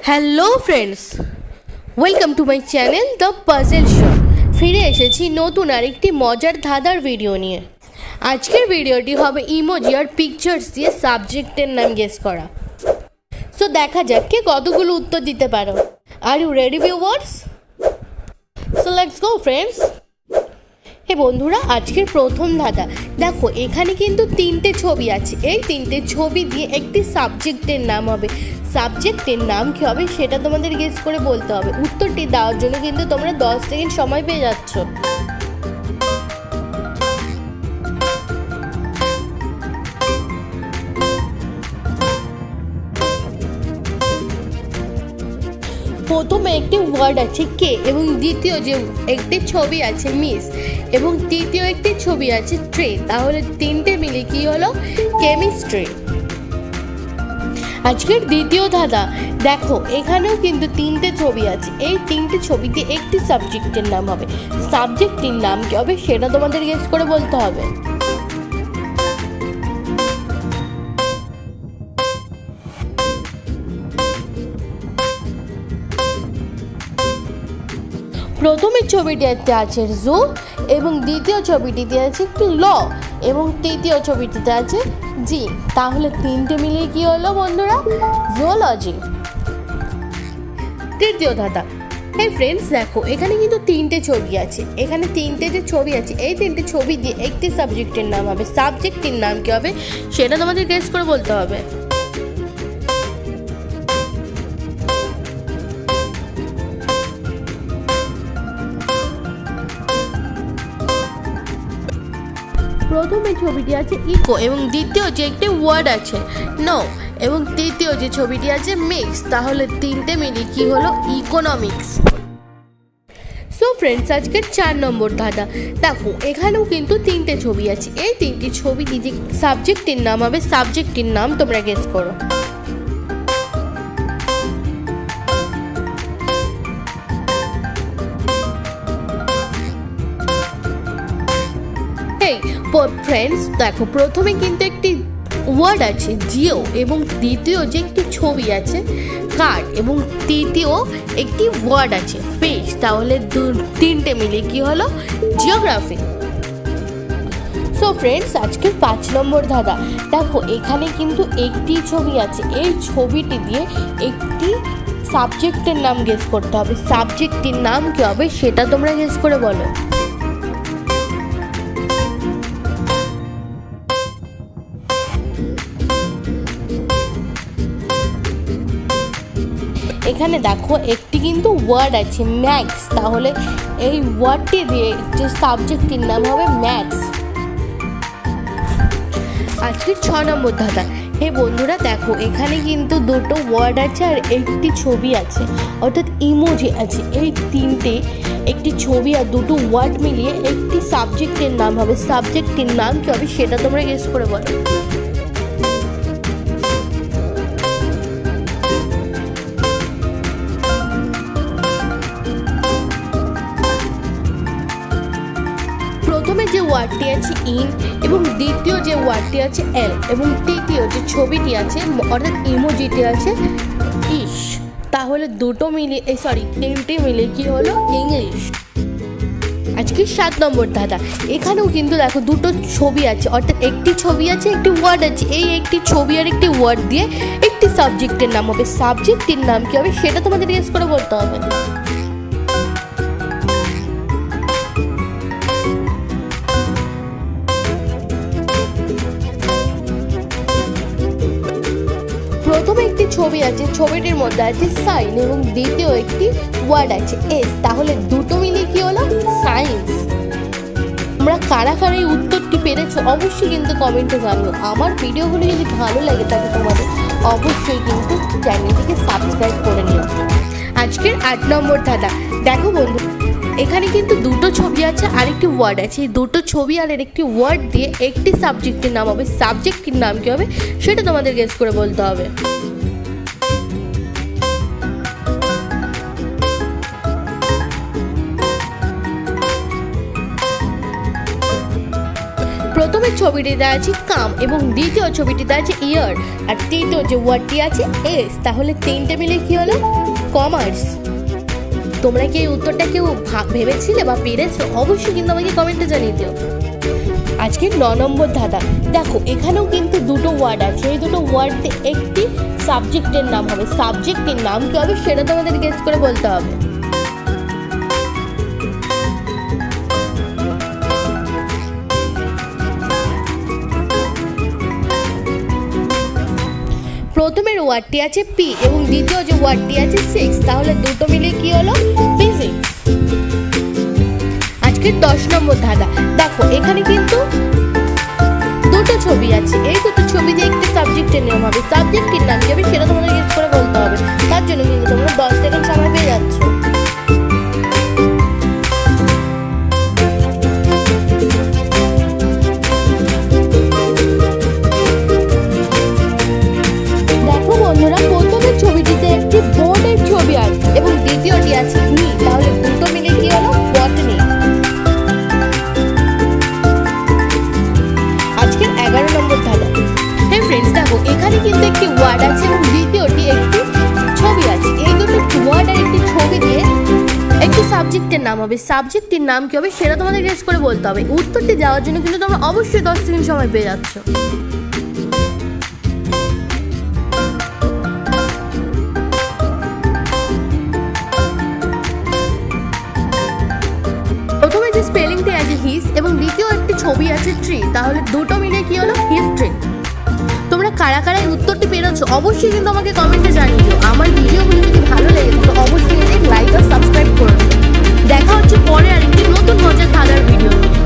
Hello friends, welcome to my channel the puzzle show. ফিরে এসেছি নতুন আরেকটি মজার ধাঁধার ভিডিও নিয়ে। আজকের ভিডিওটি হবে ইমোজি আর পিকচার্স দিয়ে সাবজেক্টের নাম গেস করা। সো দেখা যাক কে কতগুলো উত্তর দিতে পারো। Are you ready viewers? So let's go friends. হে বন্ধুরা, আজকের প্রথম ধাঁধা। দেখো, এখানে কিন্তু তিনটে ছবি আছে। এই তিনটে ছবি দিয়ে একটি সাবজেক্টের নাম হবে। সাবজেক্টের নাম কী হবে সেটা তোমাদের গেস করে বলতে হবে। উত্তরটি দেওয়ার জন্য কিন্তু তোমরা 10 সেকেন্ড সময় পেয়ে যাচ্ছ। প্রথমে একটি ওয়ার্ড আছে কে, এবং দ্বিতীয় যে একটি ছবি আছে মিস, এবং তৃতীয় একটি ছবি আছে ট্রে। তাহলে তিনটে মিলে কি হলো? কেমিস্ট্রি। আজকের দ্বিতীয় ধাঁধা। দেখো, এখানেও কিন্তু তিনটে ছবি আছে। এই তিনটে ছবিতে একটি সাবজেক্টের নাম হবে। সাবজেক্টের নাম কি হবে সেটা তোমাদের গেস করে বলতে হবে। প্রথমের ছবিটিতে আছে জু, এবং দ্বিতীয় ছবিটিতে আছে একটি ল, এবং তৃতীয় ছবিটিতে আছে জি। তাহলে তিনটে মিলিয়ে কি হলো বন্ধুরা? জুওলজি। তৃতীয় ধাঁধা। হ্যাঁ ফ্রেন্ডস, দেখো এখানে কিন্তু তিনটে ছবি আছে। এখানে তিনটে যে ছবি আছে, এই তিনটে ছবি দিয়ে একটি সাবজেক্টের নাম হবে। সাবজেক্টের নাম কি হবে সেটা তোমাদের গেস করে বলতে হবে। প্রথমে ছবিটি আছে ইকো, এবং দ্বিতীয় যে একটি ওয়ার্ড আছে নো, এবং তৃতীয় যে ছবিটি আছে মিক্স। তাহলে তিনটে মিলে কি হলো? ইকোনমিক্স। সো ফ্রেন্ডস, আজকের 4 নম্বর ধাঁধা। দেখো, এখানেও কিন্তু তিনটে ছবি আছে। এই তিনটি ছবি দিয়ে যে সাবজেক্টের নাম হবে, সাবজেক্টের নাম তোমরা গেস করো। ফ্রেন্ডস দেখো, প্রথমে কিন্তু একটি ওয়ার্ড আছে জিও, এবং দ্বিতীয় যে একটি ছবি আছে কার্ড, এবং তৃতীয় একটি ওয়ার্ড আছে ফিশ। তাহলে তিনটে মিলে কি হলো? জিওগ্রাফি। সো ফ্রেন্ডস, আজকের 5 নম্বর ধাঁধা। দেখো, এখানে কিন্তু একটি ছবি আছে। এই ছবিটি দিয়ে একটি সাবজেক্টের নাম গেস করতে হবে। সাবজেক্টের নাম কি হবে সেটা তোমরা গেস করে বলো। এখানে দেখো একটি কিন্তু ওয়ার্ড আছে ম্যাক্স। তাহলে এই ওয়ার্ডটি দিয়ে যে সাবজেক্টের নাম হবে ম্যাক্স। আজকের 6 নম্বর ধাঁধা। হে বন্ধুরা, দেখো এখানে কিন্তু দুটো ওয়ার্ড আছে আর একটি ছবি আছে, অর্থাৎ ইমোজি আছে। এই তিনটে, একটি ছবি আর দুটো ওয়ার্ড মিলিয়ে একটি সাবজেক্টের নাম হবে। সাবজেক্টের নাম কি হবে সেটা তোমরা গেস করে বলো। প্রথমে যে ওয়ার্ডটি আছে ইন, এবং দ্বিতীয় যে ওয়ার্ডটি আছে এল, এবং তৃতীয় যে ছবিটি আছে অর্থাৎ ইমোজিটি আছে ইশ। তাহলে দুটো মিলিয়ে তিনটে মিলে কি হলো? ইংলিশ। আজকে 7 নম্বর ধাঁধা। এখানেও কিন্তু দেখো দুটো ছবি আছে, অর্থাৎ একটি ছবি আছে, একটি ওয়ার্ড আছে। এই একটি ছবি আর একটি ওয়ার্ড দিয়ে একটি সাবজেক্টের নাম হবে। সাবজেক্টের নাম কি হবে সেটা তোমাদের গেস করে বলতে হবে। প্রথমে একটি ছবি আছে, ছবিটির মধ্যে আছে সাইন, এবং দ্বিতীয় একটি ওয়ার্ড আছে এস। তাহলে দুটো মিলিয়ে কি হলো? সায়েন্স। তোমরা কারা কারা এই উত্তরটি পেরেছো অবশ্যই কিন্তু কমেন্টে জানিও। আমার ভিডিওগুলো যদি ভালো লাগে থাকে তোমাদের, অবশ্যই কিন্তু চ্যানেলটিকে সাবস্ক্রাইব করে নিও। আজকের 8 নম্বর ধাঁধা। দেখো বন্ধু, এখানে কিন্তু দুটো ছবি আছে আর একটি ওয়ার্ড আছে। এই দুটো ছবি আর একটি ওয়ার্ড দিয়ে একটি সাবজেক্টের নাম হবে। সাবজেক্টের নাম কি হবে সেটা তোমাদের গেস করে বলতে হবে। প্রথমে প্রথমে ছবিটিতে আছে কাম এবং দ্বিতীয় ছবিটিতে আছে ইয়ার আর তৃতীয় যে ওয়ার্ডটি আছে এস, তাহলে তিনটে মিলে কি হলো? কমার্স। তোমরা কি এই উত্তরটা কেউ ভেবেছিলে বা পেরেছো? অবশ্যই কিন্তু আমাকে কমেন্টে জানিয়ে দিও। আজকে 9 নম্বর ধাঁধা। দেখো এখানেও কিন্তু দুটো ওয়ার্ড আছে, এই দুটো ওয়ার্ডে একটি সাবজেক্টের নাম হবে। সাবজেক্টের নাম কি হবে সেটা তোমাদের গেস করে বলতে হবে। প্রথমের ওয়ার্ডটি আছে পি এবং দ্বিতীয় যে ওয়ার্ডটি আছে 6, তাহলে দুটো মিলে কি হলো? ফিজিক্স। আজকের 10 নম্বর ধাঁধা। দেখো এখানে কিন্তু দুটো ছবি আছে, এই দুটো ছবি দিয়ে একটি সাবজেক্টের নিয়ম হবে। সাবজেক্টের নাম কি হবে সেটা তোমাদের গেস করে বলতে হবে। তার জন্য কিন্তু তোমরা 10 সেকেন্ড সময় পেয়ে যাচ্ছ। দেখো বন্ধুরা, প্রথমের ছবিটিতে একটি বোর্ডের ছবি আছে এবং দ্বিতীয়টি আছে নি, তাহলে দুটো মিলে কি হলো? বটনি। আজকের 11 নম্বর ধাঁধা। হ্যাঁ ফ্রেন্ডস, দেখো এখানে কিন্তু একটি ওয়ার্ড আছে এবং দ্বিতীয়টি একটি ছবি আছে। এই দুটো ওয়ার্ড আর একটি ছবি দিয়ে একটি সাবজেক্টের নাম হবে। সাবজেক্টের নাম কি হবে সেটা তোমাদের গেস করে বলতে হবে। উত্তরটি দেওয়ার জন্য কিন্তু তোমরা অবশ্যই 10 সেকেন্ড সময় পেয়ে যাচ্ছ। প্রথমে যে স্পেলিংটি আছে হিস এবং দ্বিতীয় একটি ছবি আছে ট্রি, তাহলে দুটো মিলে কি হলো? হিস্ট্রি। তোমরা কারা কারা এই উত্তরটি পেরেছো অবশ্যই কিন্তু আমাকে কমেন্টে জানিয়ে দিও। আমার ভিডিওগুলো যদি ভালো লাগে তো অবশ্যই লাইক আর সাবস্ক্রাইব করে দিও। দেখা হচ্ছে পরে আরেকটি নতুন মজার ধাঁধার ভিডিও নিয়ে।